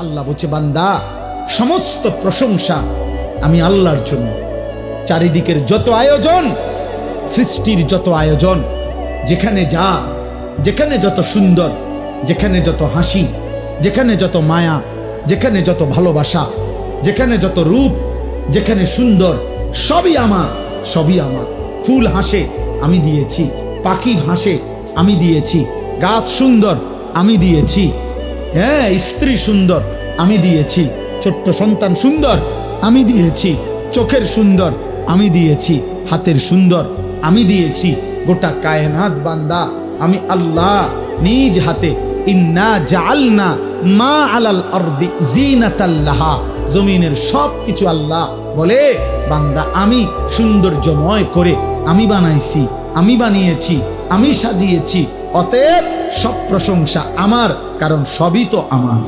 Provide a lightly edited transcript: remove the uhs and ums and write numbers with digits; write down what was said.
আল্লাহ বলছে, বান্দা সমস্ত প্রশংসা আমি আল্লাহর জন্য। চারিদিকের যত আয়োজন, সৃষ্টির যত আয়োজন, যেখানে যা, যেখানে যত সুন্দর, যেখানে যত হাসি, যেখানে যত মায়া, যেখানে যত ভালোবাসা, যেখানে যত রূপ, যেখানে সুন্দর, সবই আমার, সবই আমার। ফুল হাসে আমি দিয়েছি, পাখি হাসে আমি দিয়েছি, গাছ সুন্দর আমি দিয়েছি, হ্যাঁ স্ত্রী সুন্দর আমি দিয়েছি, ছোট্ট সন্তান সুন্দর আমি দিয়েছি, চোখের সুন্দর আমি দিয়েছি, হাতের সুন্দর আমি দিয়েছি। গোটা কায়নাত বান্দা আমি আল্লাহ নিজ হাতে ইন্না জাআলনা মা আলাল আরদি জিনাতাল লাহা, জমিনের সব কিছু আল্লাহ বলে বান্দা আমি সৌন্দর্যময় করে আমি বানাইছি, আমি বানিয়েছি, আমি সাজিয়েছি। অতএব সব প্রশংসা আমার, কারণ সবই তো আমার।